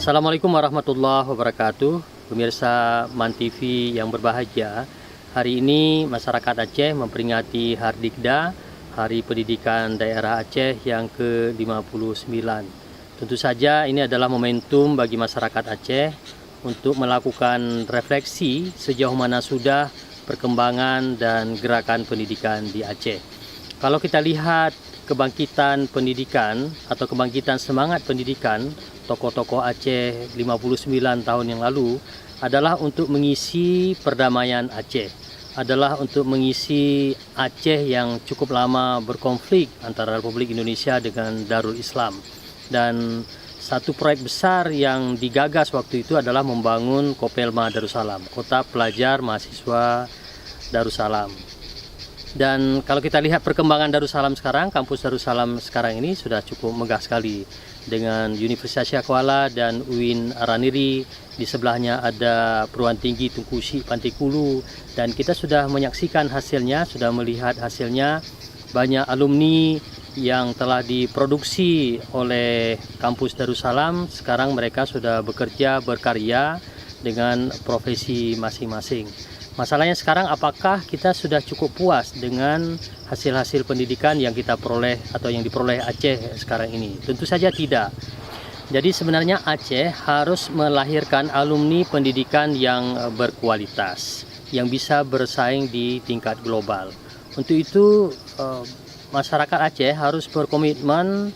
Assalamualaikum warahmatullahi wabarakatuh. Pemirsa MAN TV yang berbahagia, hari ini masyarakat Aceh memperingati Hardikda, Hari Pendidikan Daerah Aceh yang ke-59. Tentu saja ini adalah momentum bagi masyarakat Aceh untuk melakukan refleksi sejauh mana sudah perkembangan dan gerakan pendidikan di Aceh. Kalau kita lihat kebangkitan pendidikan atau kebangkitan semangat pendidikan tokoh-tokoh Aceh 59 tahun yang lalu adalah untuk mengisi perdamaian Aceh, adalah untuk mengisi Aceh yang cukup lama berkonflik antara Republik Indonesia dengan Darul Islam. Dan satu proyek besar yang digagas waktu itu adalah membangun Kopelma Darussalam, kota pelajar mahasiswa Darussalam. Dan kalau kita lihat perkembangan Darussalam sekarang, kampus Darussalam sekarang ini sudah cukup megah sekali dengan Universitas Syah Kuala dan UIN Araniri. Di sebelahnya ada Perguruan Tinggi Tunku Syek Pantai Kulu, dan kita sudah menyaksikan hasilnya, sudah melihat hasilnya. Banyak alumni yang telah diproduksi oleh kampus Darussalam, sekarang mereka sudah bekerja, berkarya dengan profesi masing-masing. Masalahnya sekarang, apakah kita sudah cukup puas dengan hasil-hasil pendidikan yang kita peroleh atau yang diperoleh Aceh sekarang ini? Tentu saja tidak. Jadi sebenarnya Aceh harus melahirkan alumni pendidikan yang berkualitas, yang bisa bersaing di tingkat global. Untuk itu masyarakat Aceh harus berkomitmen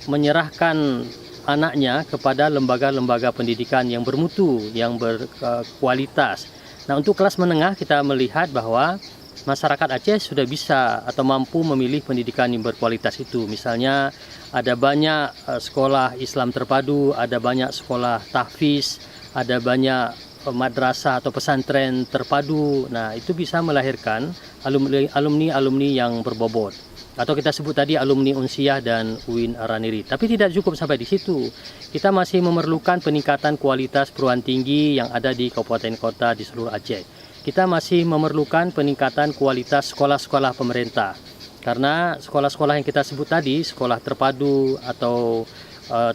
menyerahkan anaknya kepada lembaga-lembaga pendidikan yang bermutu, yang berkualitas. Nah, untuk kelas menengah kita melihat bahwa masyarakat Aceh sudah bisa atau mampu memilih pendidikan yang berkualitas itu. Misalnya ada banyak sekolah Islam terpadu, ada banyak sekolah tahfiz, ada banyak madrasah atau pesantren terpadu. Nah, itu bisa melahirkan alumni yang berbobot. Atau kita sebut tadi alumni Unsiyah dan UIN Araniri. Tapi tidak cukup sampai di situ. Kita masih memerlukan peningkatan kualitas perguruan tinggi yang ada di kabupaten kota di seluruh Aceh. Kita masih memerlukan peningkatan kualitas sekolah-sekolah pemerintah. Karena sekolah-sekolah yang kita sebut tadi, sekolah terpadu atau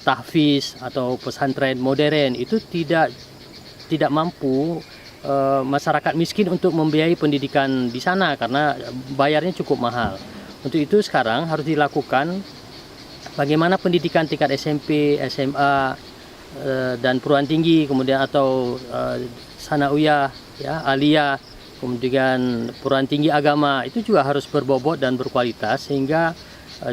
tahfiz atau pesantren modern, itu tidak mampu masyarakat miskin untuk membiayai pendidikan di sana karena bayarnya cukup mahal. Untuk itu sekarang harus dilakukan bagaimana pendidikan tingkat SMP, SMA, dan perguruan tinggi, kemudian atau sanawiyah, ya, aliyah, kemudian perguruan tinggi agama, itu juga harus berbobot dan berkualitas sehingga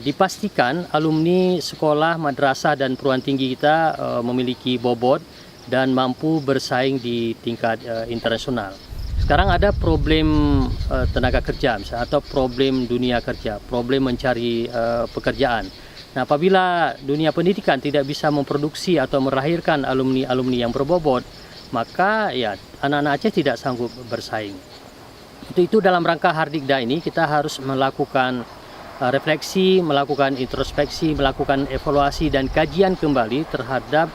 dipastikan alumni sekolah, madrasah, dan perguruan tinggi kita memiliki bobot dan mampu bersaing di tingkat internasional. Sekarang ada problem tenaga kerja misalnya, atau problem dunia kerja, problem mencari pekerjaan. Nah, apabila dunia pendidikan tidak bisa memproduksi atau melahirkan alumni-alumni yang berbobot, maka ya anak-anak Aceh tidak sanggup bersaing. Untuk itu dalam rangka Hardikda ini kita harus melakukan refleksi, melakukan introspeksi, melakukan evaluasi dan kajian kembali terhadap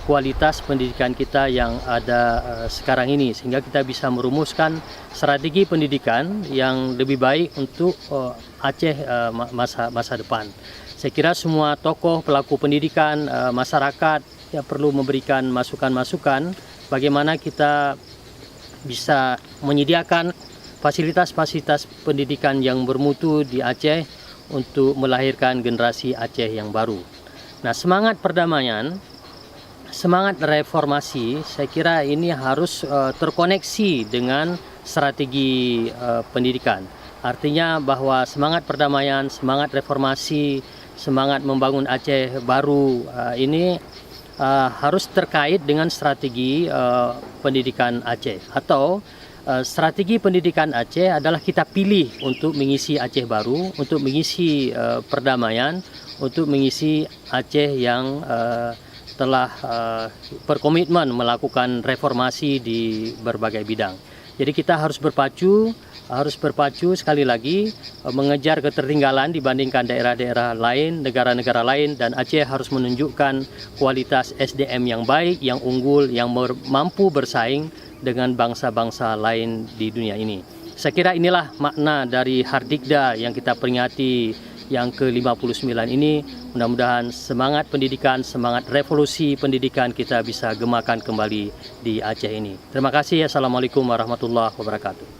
kualitas pendidikan kita yang ada sekarang ini, sehingga kita bisa merumuskan strategi pendidikan yang lebih baik untuk Aceh masa depan. Saya kira semua tokoh pelaku pendidikan, masyarakat ya perlu memberikan masukan-masukan bagaimana kita bisa menyediakan fasilitas-fasilitas pendidikan yang bermutu di Aceh untuk melahirkan generasi Aceh yang baru. Nah, semangat perdamaian, semangat reformasi, saya kira ini harus terkoneksi dengan strategi pendidikan. Artinya bahwa semangat perdamaian, semangat reformasi, semangat membangun Aceh baru ini harus terkait dengan strategi pendidikan Aceh. Atau strategi pendidikan Aceh adalah kita pilih untuk mengisi Aceh baru, untuk mengisi perdamaian, untuk mengisi Aceh yang telah berkomitmen melakukan reformasi di berbagai bidang. Jadi kita harus berpacu sekali lagi mengejar ketertinggalan dibandingkan daerah-daerah lain, negara-negara lain, dan Aceh harus menunjukkan kualitas SDM yang baik, yang unggul, yang mampu bersaing dengan bangsa-bangsa lain di dunia ini. Saya kira inilah makna dari Hardikda yang kita peringati yang ke-59 ini. Mudah-mudahan semangat pendidikan, semangat revolusi pendidikan kita bisa gemakan kembali di Aceh ini. Terima kasih. Assalamualaikum warahmatullahi wabarakatuh.